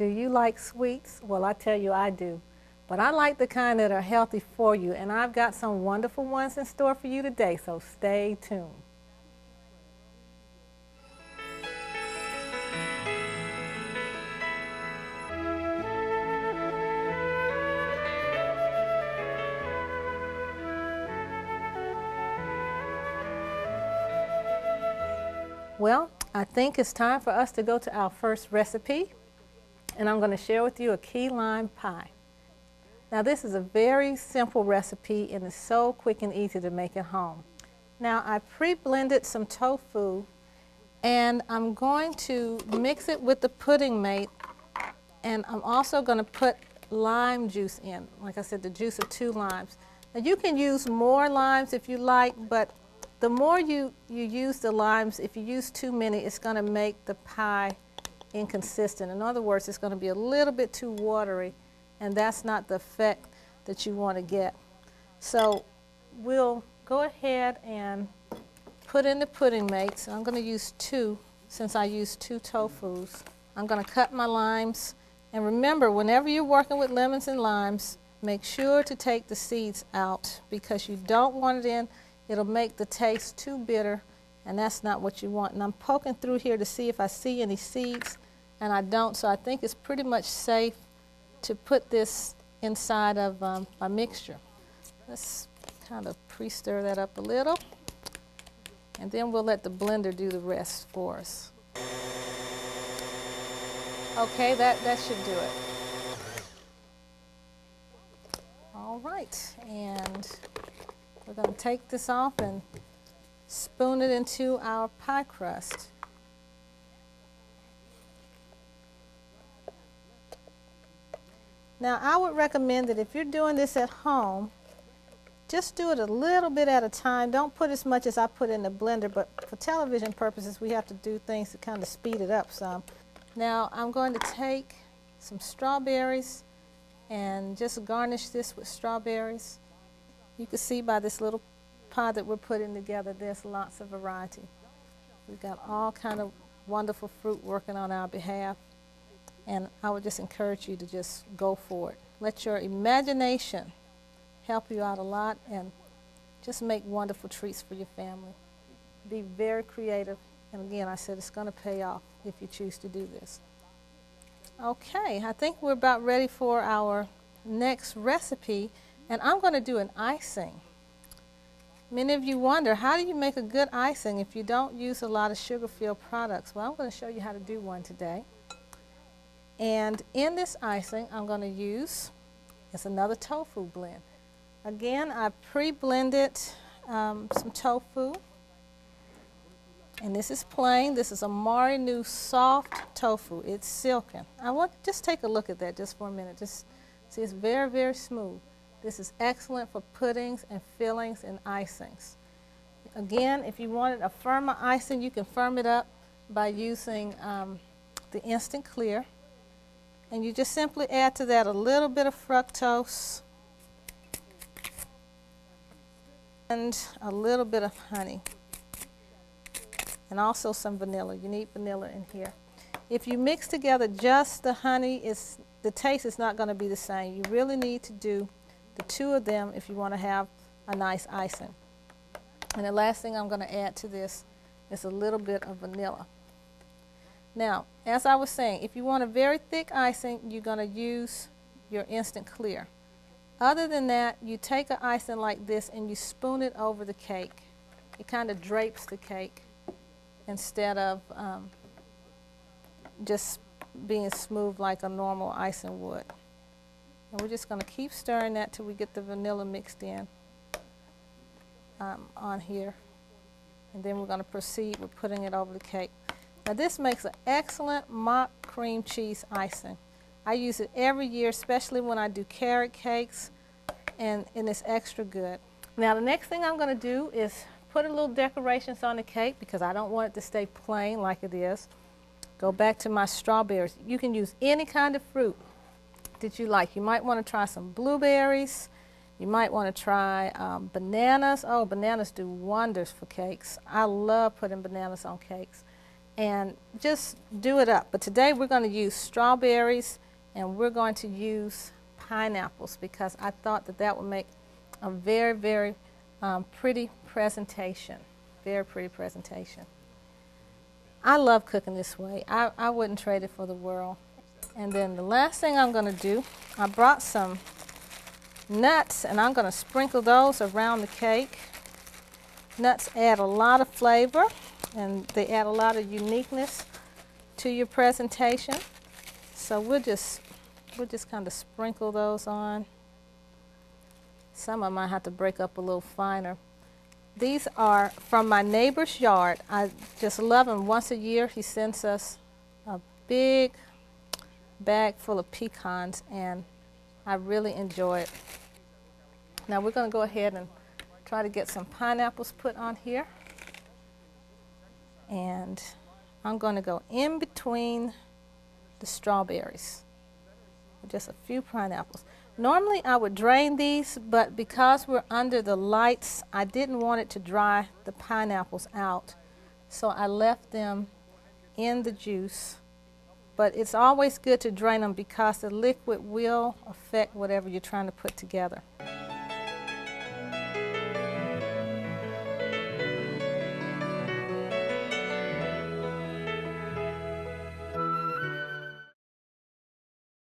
Do you like sweets? Well, I tell you I do. But I like the kind that are healthy for you, and I've got some wonderful ones in store for you today, so stay tuned. Well, I think it's time for us to go to our first recipe, and I'm going to share with you a key lime pie. Now this is a very simple recipe and it's so quick and easy to make at home. Now I pre-blended some tofu and I'm going to mix it with the pudding mate, and I'm also going to put lime juice in. Like I said, the juice of 2 limes. Now you can use more limes if you like, but the more you use the limes, if you use too many, it's going to make the pie inconsistent. In other words, it's going to be a little bit too watery, and that's not the effect that you want to get. So we'll go ahead and put in the pudding mix. I'm going to use 2 since I used 2 tofus. I'm going to cut my limes, and remember, whenever you're working with lemons and limes, make sure to take the seeds out because you don't want it in. It'll make the taste too bitter, and that's not what you want. And I'm poking through here to see if I see any seeds, and I don't, so I think it's pretty much safe to put this inside of my mixture. Let's kind of pre-stir that up a little, and then we'll let the blender do the rest for us. Okay, that should do it. All right, and we're going to take this off and spoon it into our pie crust. Now, I would recommend that if you're doing this at home, just do it a little bit at a time. Don't put as much as I put in the blender, but for television purposes, we have to do things to kind of speed it up some. Now, I'm going to take some strawberries and just garnish this with strawberries. You can see by this little pie that we're putting together, there's lots of variety. We've got all kind of wonderful fruit working on our behalf. And I would just encourage you to just go for it. Let your imagination help you out a lot, and just make wonderful treats for your family. Be very creative, and again, I said it's going to pay off if you choose to do this. Okay, I think we're about ready for our next recipe, and I'm going to do an icing. Many of you wonder, how do you make a good icing if you don't use a lot of sugar-filled products? Well, I'm going to show you how to do one today. And in this icing, I'm going to use, it's another tofu blend. Again, I pre-blended some tofu. And this is plain. This is a Marinu soft tofu. It's silken. I want just take a look at that just for a minute. Just see, it's very, very smooth. This is excellent for puddings and fillings and icings. Again, if you wanted a firmer icing, you can firm it up by using the instant clear. And you just simply add to that a little bit of fructose and a little bit of honey. And also some vanilla. You need vanilla in here. If you mix together just the honey, the taste is not going to be the same. You really need to do the 2 of them if you want to have a nice icing. And the last thing I'm going to add to this is a little bit of vanilla. Now, as I was saying, if you want a very thick icing, you're going to use your instant clear. Other than that, you take an icing like this and you spoon it over the cake. It kind of drapes the cake instead of just being smooth like a normal icing would. And we're just going to keep stirring that till we get the vanilla mixed in on here. And then we're going to proceed with putting it over the cake. Now this makes an excellent mock cream cheese icing. I use it every year, especially when I do carrot cakes, and it's extra good. Now the next thing I'm going to do is put a little decorations on the cake because I don't want it to stay plain like it is. Go back to my strawberries. You can use any kind of fruit that you like. You might want to try some blueberries. You might want to try bananas. Oh, bananas do wonders for cakes. I love putting bananas on cakes. and just do it up. But today we're going to use strawberries and we're going to use pineapples because I thought that that would make a very, very pretty presentation. Very pretty presentation. I love cooking this way. I wouldn't trade it for the world. And then the last thing I'm going to do, I brought some nuts and I'm going to sprinkle those around the cake. Nuts add a lot of flavor and they add a lot of uniqueness to your presentation. So we'll just kind of sprinkle those on. Some of them I have to break up a little finer. These are from my neighbor's yard. I just love him. Once a year he sends us a big bag full of pecans and I really enjoy it. Now we're going to go ahead and try to get some pineapples put on here. And I'm going to go in between the strawberries. Just a few pineapples. Normally I would drain these, but because we're under the lights, I didn't want it to dry the pineapples out. So I left them in the juice. But it's always good to drain them because the liquid will affect whatever you're trying to put together.